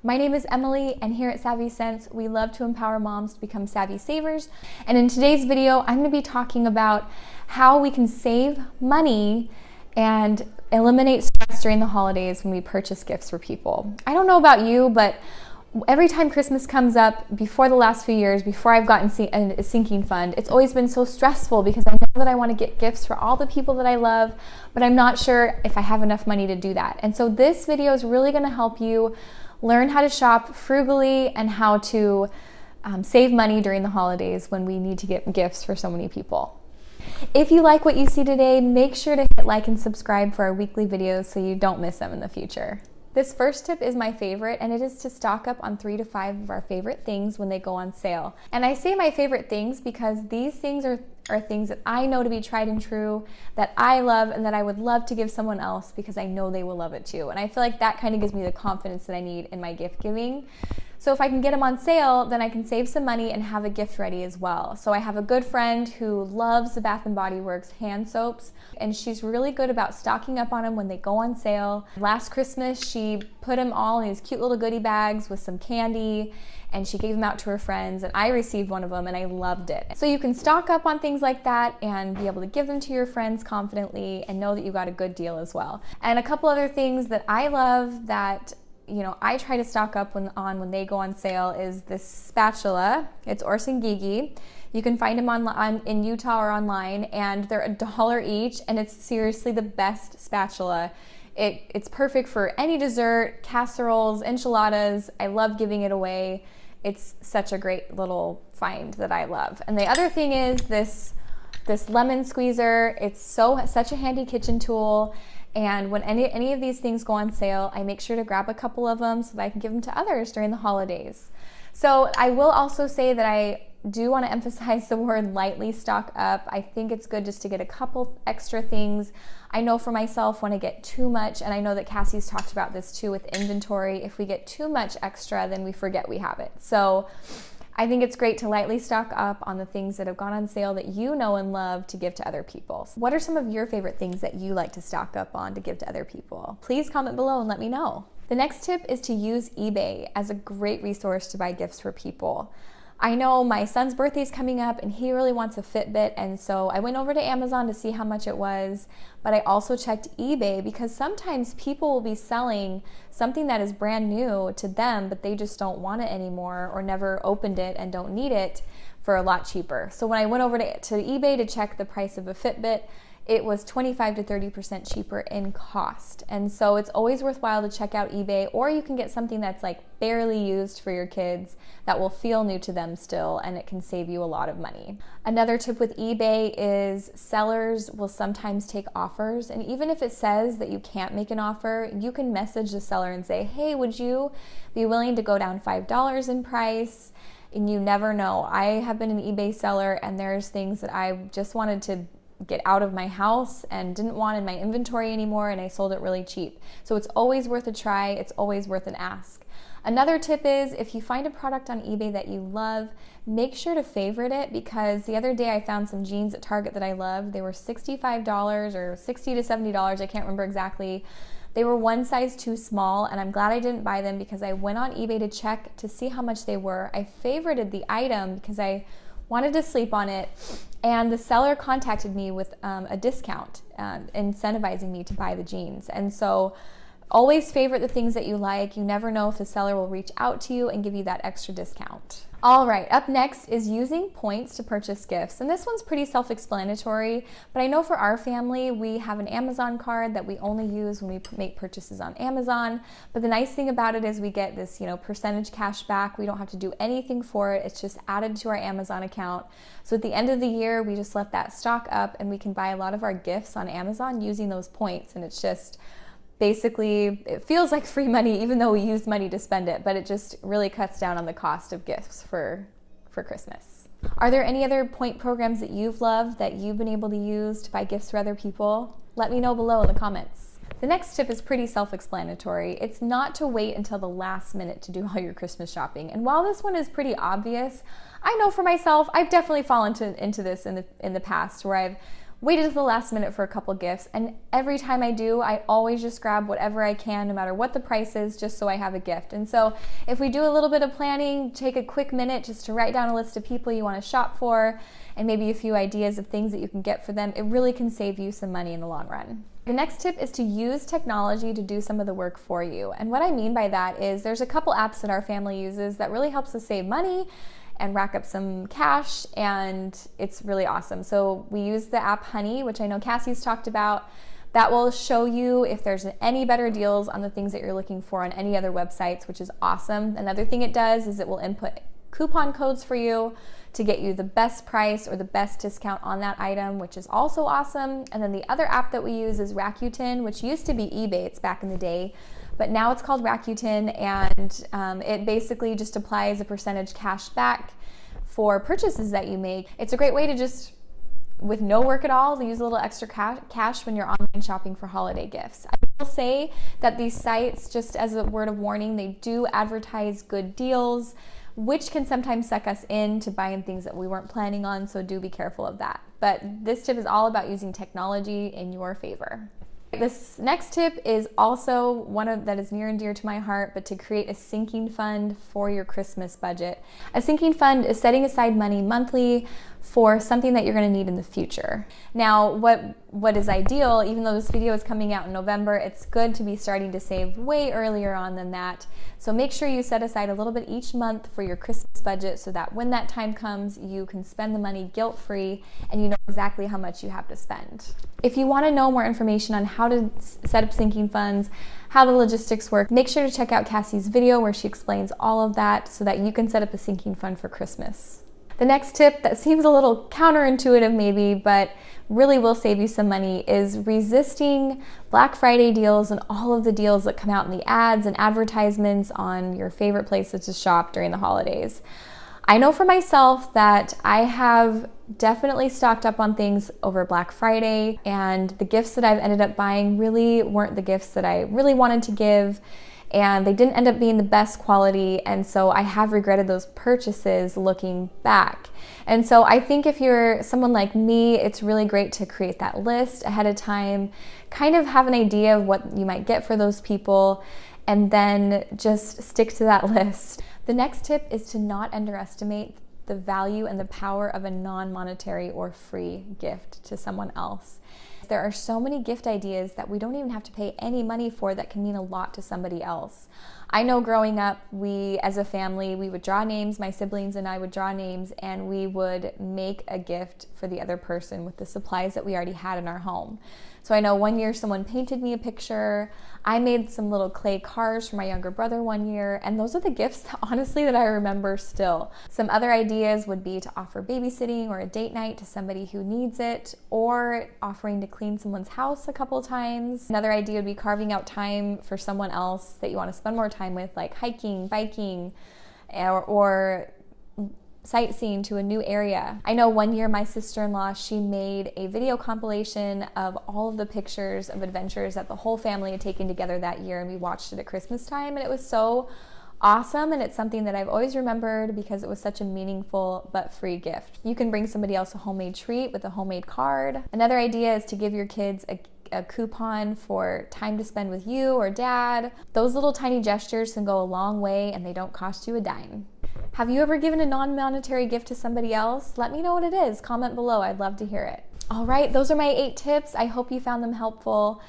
My name is Emily, and here at Savvy Sense, we love to empower moms to become savvy savers. And in today's video, I'm going to be talking about how we can save money and eliminate stress during the holidays when we purchase gifts for people. I don't know about you, but every time Christmas comes up, before the last few years, before I've gotten a sinking fund, it's always been so stressful because I know that I want to get gifts for all the people that I love, but I'm not sure if I have enough money to do that. And so this video is really going to help you learn how to shop frugally and how to save money during the holidays when we need to get gifts for so many people. If you like what you see today, make sure to hit like and subscribe for our weekly videos so you don't miss them in the future. This first tip is my favorite, and it is to stock up on 3 to 5 of our favorite things when they go on sale. And I say my favorite things because these things are things that I know to be tried and true, that I love, and that I would love to give someone else because I know they will love it too. And I feel like that kind of gives me the confidence that I need in my gift giving. So if I can get them on sale, then I can save some money and have a gift ready as well. So I have a good friend who loves the Bath & Body Works hand soaps, and she's really good about stocking up on them when they go on sale. Last Christmas, she put them all in these cute little goodie bags with some candy, and she gave them out to her friends, and I received one of them and I loved it. So you can stock up on things like that and be able to give them to your friends confidently and know that you got a good deal as well. And a couple other things that I love that I try to stock up when they go on sale is this spatula. It's Orsangigi. You can find them in Utah or online, and they're $1 each, and it's seriously the best spatula. It's perfect for any dessert, casseroles, enchiladas. I love giving it away. It's such a great little find that I love. And the other thing is this lemon squeezer. It's such a handy kitchen tool. And when any of these things go on sale, I make sure to grab a couple of them so that I can give them to others during the holidays. So I will also say that I do want to emphasize the word lightly stock up. I think it's good just to get a couple extra things. I know for myself when I get too much, and I know that Cassie's talked about this too with inventory, if we get too much extra, then we forget we have it. So I think it's great to lightly stock up on the things that have gone on sale that you know and love to give to other people. What are some of your favorite things that you like to stock up on to give to other people? Please comment below and let me know. The next tip is to use eBay as a great resource to buy gifts for people. I know my son's birthday is coming up and he really wants a Fitbit, and so I went over to Amazon to see how much it was, but I also checked eBay because sometimes people will be selling something that is brand new to them, but they just don't want it anymore or never opened it and don't need it for a lot cheaper. So when I went over to eBay to check the price of a Fitbit, it was 25 to 30% cheaper in cost. And so it's always worthwhile to check out eBay, or you can get something that's like barely used for your kids that will feel new to them still, and it can save you a lot of money. Another tip with eBay is sellers will sometimes take offers, and even if it says that you can't make an offer, you can message the seller and say, hey, would you be willing to go down $5 in price? And you never know. I have been an eBay seller, and there's things that I just wanted to get out of my house and didn't want in my inventory anymore, and I sold it really cheap. So it's always worth a try. It's always worth an ask. Another tip is if you find a product on eBay that you love, make sure to favorite it, because the other day I found some jeans at Target that I loved. They were $65 or $60 to $70. I can't remember exactly. They were one size too small, and I'm glad I didn't buy them because I went on eBay to check to see how much they were. I favorited the item because I wanted to sleep on it, and the seller contacted me with a discount, incentivizing me to buy the jeans. And so always favorite the things that you like. You never know if the seller will reach out to you and give you that extra discount. All right, up next is using points to purchase gifts. And this one's pretty self-explanatory, but I know for our family, we have an Amazon card that we only use when we make purchases on Amazon. But the nice thing about it is we get this, percentage cash back. We don't have to do anything for it. It's just added to our Amazon account. So at the end of the year, we just let that stock up, and we can buy a lot of our gifts on Amazon using those points. And it's just basically, it feels like free money even though we use money to spend it, but it just really cuts down on the cost of gifts for Christmas. Are there any other point programs that you've loved that you've been able to use to buy gifts for other people? Let me know below in the comments. The next tip is pretty self-explanatory. It's not to wait until the last minute to do all your Christmas shopping. And while this one is pretty obvious, I know for myself, I've definitely fallen into this in the past, where I've waited to the last minute for a couple gifts, and every time I do, I always just grab whatever I can, no matter what the price is, just so I have a gift. And so if we do a little bit of planning, take a quick minute just to write down a list of people you want to shop for and maybe a few ideas of things that you can get for them, it really can save you some money in the long run. The next tip is to use technology to do some of the work for you. And what I mean by that is there's a couple apps that our family uses that really helps us save money and rack up some cash, and it's really awesome. So we use the app Honey, which I know Cassie's talked about. That will show you if there's any better deals on the things that you're looking for on any other websites, which is awesome. Another thing it does is it will input coupon codes for you to get you the best price or the best discount on that item, which is also awesome. And then the other app that we use is Rakuten, which used to be Ebates back in the day, but now it's called Rakuten, and it basically just applies a percentage cash back for purchases that you make. It's a great way to just, with no work at all, use a little extra cash when you're online shopping for holiday gifts. I will say that these sites, just as a word of warning, they do advertise good deals, which can sometimes suck us into buying things that we weren't planning on, so do be careful of that. But this tip is all about using technology in your favor. This next tip is also one that is near and dear to my heart, but to create a sinking fund for your Christmas budget. A sinking fund is setting aside money monthly for something that you're going to need in the future. Now, what is ideal, even though this video is coming out in November, it's good to be starting to save way earlier on than that. So make sure you set aside a little bit each month for your Christmas budget so that when that time comes, you can spend the money guilt-free and you know exactly how much you have to spend. If you want to know more information on how to set up sinking funds, how the logistics work, make sure to check out Cassie's video where she explains all of that so that you can set up a sinking fund for Christmas. The next tip that seems a little counterintuitive maybe, but really will save you some money, is resisting Black Friday deals and all of the deals that come out in the ads and advertisements on your favorite places to shop during the holidays. I know for myself that I have definitely stocked up on things over Black Friday, and the gifts that I've ended up buying really weren't the gifts that I really wanted to give, and they didn't end up being the best quality, and so I have regretted those purchases looking back. And so I think if you're someone like me, it's really great to create that list ahead of time, kind of have an idea of what you might get for those people, and then just stick to that list. The next tip is to not underestimate the value and the power of a non-monetary or free gift to someone else. There are so many gift ideas that we don't even have to pay any money for that can mean a lot to somebody else. I know growing up, we as a family, we would draw names, my siblings and I would draw names, and we would make a gift for the other person with the supplies that we already had in our home. So I know one year someone painted me a picture. I made some little clay cars for my younger brother one year, and those are the gifts honestly that I remember still. Some other ideas would be to offer babysitting or a date night to somebody who needs it, or offering to clean someone's house a couple times. Another idea would be carving out time for someone else that you want to spend more time with, like hiking, biking, or sightseeing to a new area. I know one year my sister-in-law, she made a video compilation of all of the pictures of adventures that the whole family had taken together that year, and we watched it at Christmas time, and it was so awesome, and it's something that I've always remembered because it was such a meaningful but free gift. You can bring somebody else a homemade treat with a homemade card. Another idea is to give your kids a coupon for time to spend with you or dad. Those little tiny gestures can go a long way, and they don't cost you a dime. Have you ever given a non-monetary gift to somebody else? Let me know what it is. Comment below. I'd love to hear it. All right, those are my 8 tips. I hope you found them helpful.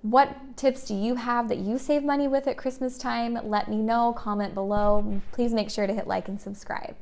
What tips do you have that you save money with at Christmas time? Let me know. Comment below. Please make sure to hit like and subscribe.